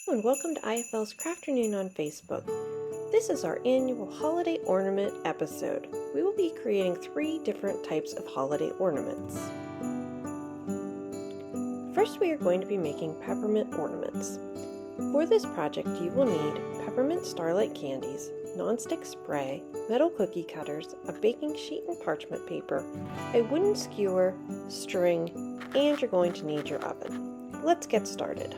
And welcome to IFL's Crafternon on Facebook. This is our annual holiday ornament episode. We will be creating 3 different types of holiday ornaments. First, we are going to be making peppermint ornaments. For this project, you will need peppermint starlight candies, nonstick spray, metal cookie cutters, a baking sheet and parchment paper, a wooden skewer, string, and you're going to need your oven. Let's get started.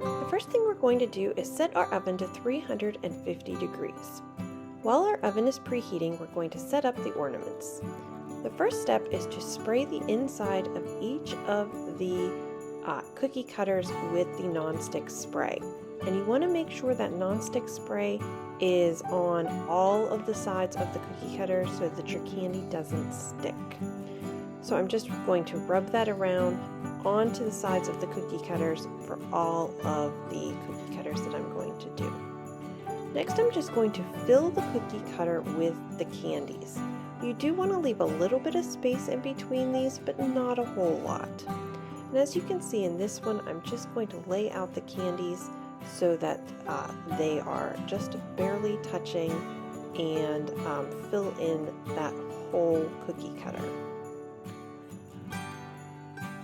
The first thing we're going to do is set our oven to 350 degrees. While our oven is preheating, we're going to set up the ornaments. The first step is to spray the inside of each of the cookie cutters with the nonstick spray. And you want to make sure that nonstick spray is on all of the sides of the cookie cutter so that your candy doesn't stick. So I'm just going to rub that around onto the sides of the cookie cutters for all of the cookie cutters that I'm going to do. Next, I'm just going to fill the cookie cutter with the candies. You do want to leave a little bit of space in between these, but not a whole lot. And as you can see in this one, I'm just going to lay out the candies so that they are just barely touching and fill in that whole cookie cutter.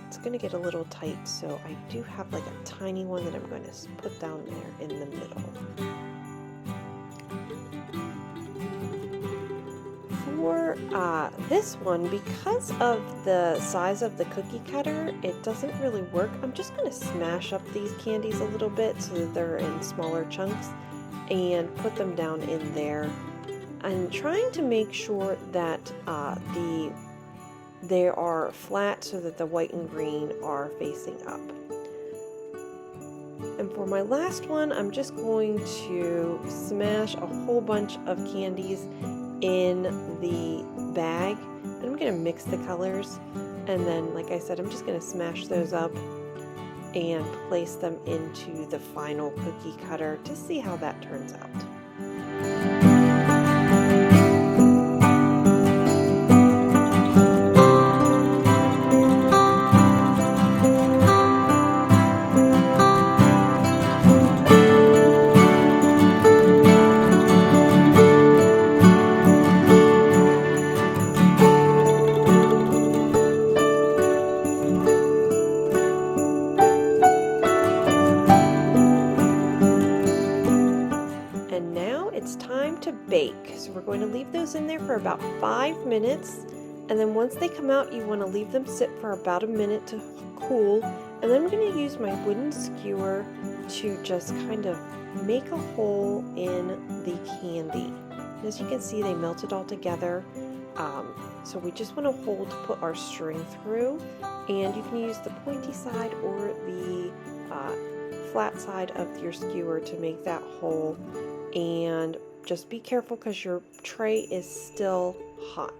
It's going to get a little tight, so I do have like a tiny one that I'm going to put down there in the middle. For this one, because of the size of the cookie cutter, it doesn't really work. I'm just going to smash up these candies a little bit so that they're in smaller chunks and put them down in there. I'm trying to make sure that they are flat so that the white and green are facing up. And for my last one, I'm just going to smash a whole bunch of candies in the bag. And I'm going to mix the colors. And then, like I said, I'm just going to smash those up and place them into the final cookie cutter to see how that turns out. And now it's time to bake. So we're going to leave those in there for about 5 minutes. And then once they come out, you want to leave them sit for about a minute to cool. And then I'm going to use my wooden skewer to just kind of make a hole in the candy. And as you can see, they melted all together. So we just want a hole to put our string through. And you can use the pointy side or the flat side of your skewer to make that hole. And just be careful because your tray is still hot.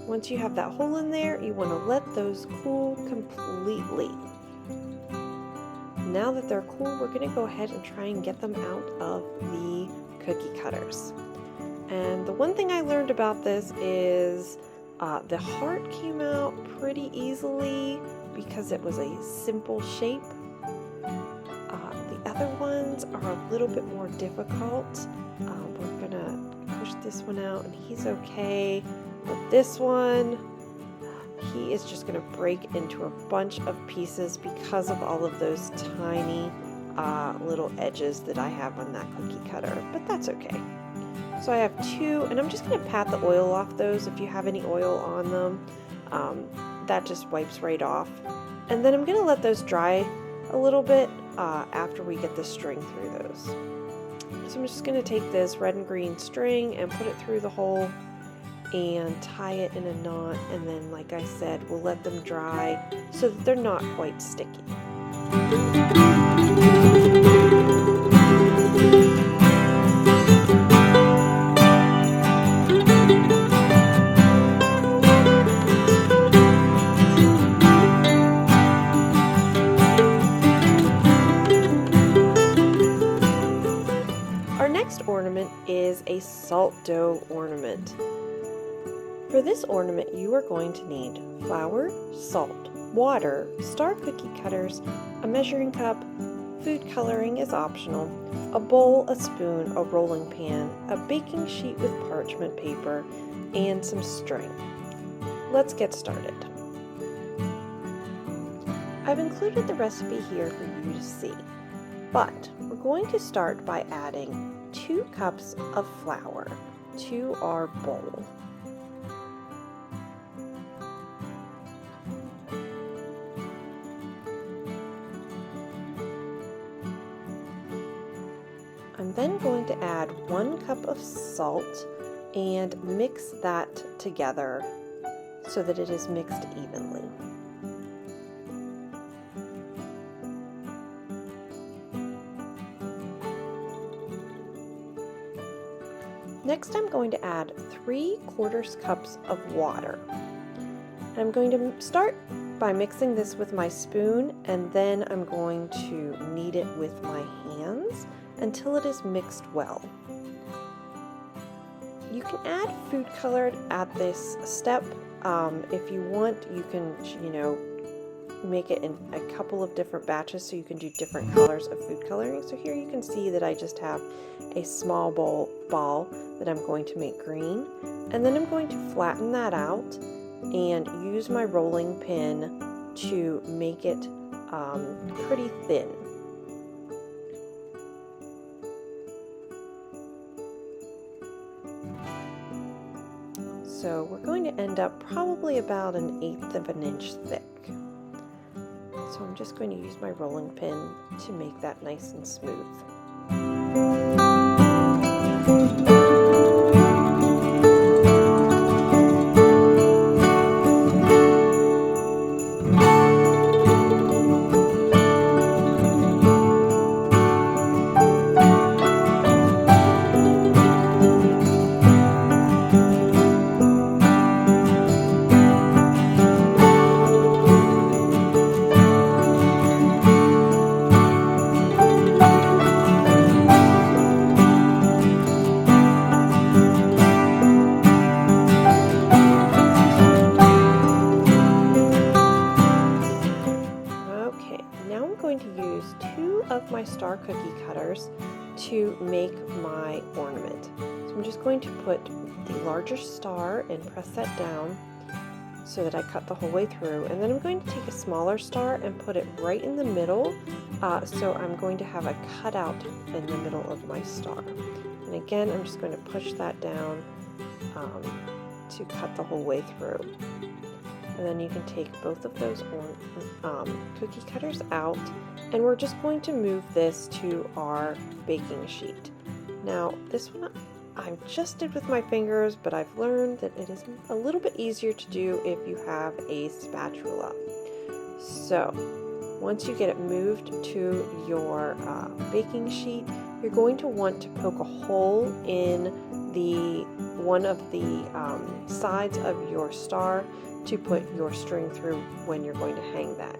Once you have that hole in there, you want to let those cool completely. Now that they're cool, we're going to go ahead and try and get them out of the cookie cutters. And the one thing I learned about this is the heart came out pretty easily because it was a simple shape. The other ones are a little bit more difficult. We're going to push this one out and he's okay. But this one, he is just going to break into a bunch of pieces because of all of those tiny little edges that I have on that cookie cutter, but that's okay. So I have 2, and I'm just going to pat the oil off those. If you have any oil on them, that just wipes right off. And then I'm going to let those dry a little bit after we get the string through those. So I'm just going to take this red and green string and put it through the hole and tie it in a knot, and then, like I said, we'll let them dry so that they're not quite sticky. Our next ornament is a salt dough ornament. For this ornament, you are going to need flour, salt, water, star cookie cutters, a measuring cup, food coloring is optional, a bowl, a spoon, a rolling pan, a baking sheet with parchment paper, and some string. Let's get started. I've included the recipe here for you to see, but we're going to start by adding 2 cups of flour to our bowl. I'm then going to add 1 cup of salt and mix that together so that it is mixed evenly. Next, I'm going to add 3/4 cups of water. I'm going to start by mixing this with my spoon, and then I'm going to knead it with my hands until it is mixed well. You can add food color at this step. If you want, you can, make it in a couple of different batches so you can do different colors of food coloring. So here you can see that I just have a small ball that I'm going to make green, and then I'm going to flatten that out and use my rolling pin to make it pretty thin. So we're going to end up probably about 1/8 of an inch thick. So I'm just going to use my rolling pin to make that nice and smooth. My star cookie cutters to make my ornament. So I'm just going to put the larger star and press that down so that I cut the whole way through, and then I'm going to take a smaller star and put it right in the middle, so I'm going to have a cutout in the middle of my star. And again, I'm just going to push that down to cut the whole way through. And then you can take both of those cookie cutters out, and we're just going to move this to our baking sheet. Now, this one I just did with my fingers, but I've learned that it is a little bit easier to do if you have a spatula. So, once you get it moved to your baking sheet, you're going to want to poke a hole in one of the sides of your star to put your string through when you're going to hang that.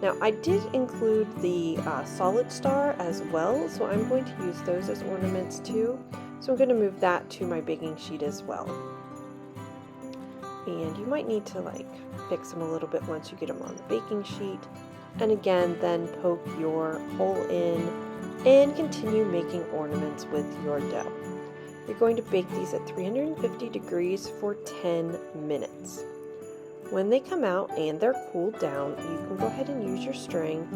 Now, I did include the solid star as well, so I'm going to use those as ornaments too. So I'm going to move that to my baking sheet as well. And you might need to fix them a little bit once you get them on the baking sheet. And again, then poke your hole in and continue making ornaments with your dough. You're going to bake these at 350 degrees for 10 minutes. When they come out and they're cooled down, you can go ahead and use your string,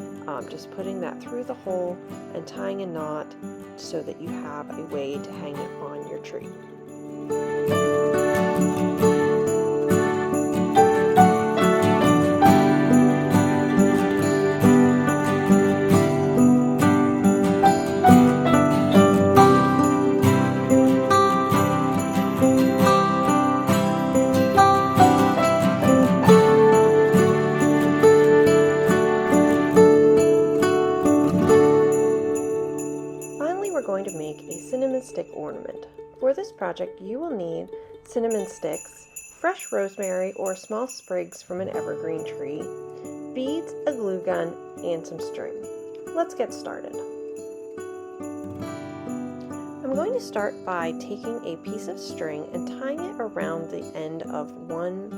just putting that through the hole and tying a knot so that you have a way to hang it on your tree. ornament. For this project, you will need cinnamon sticks, fresh rosemary or small sprigs from an evergreen tree, beads, a glue gun, and some string. Let's get started. I'm going to start by taking a piece of string and tying it around the end of one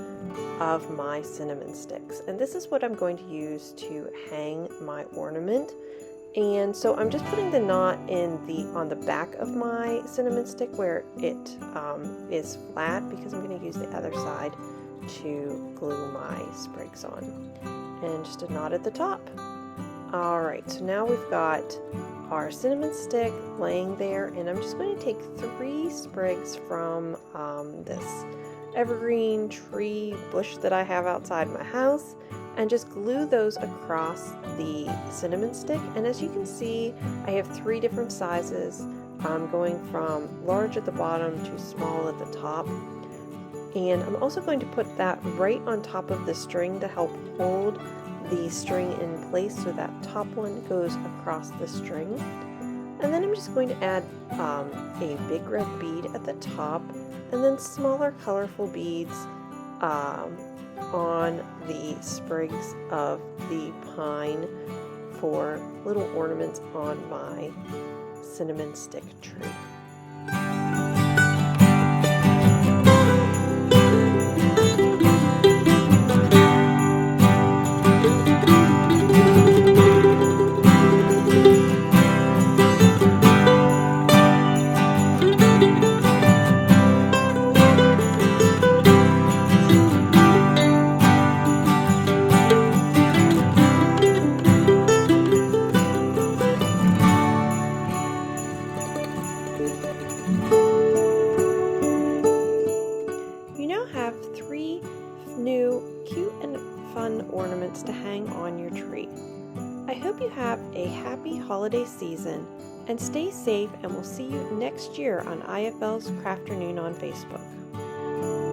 of my cinnamon sticks. And this is what I'm going to use to hang my ornament. And so I'm just putting the knot on the back of my cinnamon stick where it is flat, because I'm going to use the other side to glue my sprigs on. And just a knot at the top. Alright, so now we've got our cinnamon stick laying there, and I'm just going to take 3 sprigs from this evergreen tree bush that I have outside my house and just glue those across the cinnamon stick. And as you can see, I have 3 different sizes, going from large at the bottom to small at the top. And I'm also going to put that right on top of the string to help hold the string in place, so that top one goes across the string. And then I'm just going to add a big red bead at the top, and then smaller colorful beads on the sprigs of the pine for little ornaments on my cinnamon stick tree. You now have 3 new cute and fun ornaments to hang on your tree. I hope you have a happy holiday season and stay safe, and we'll see you next year on IFL's Crafternon on Facebook.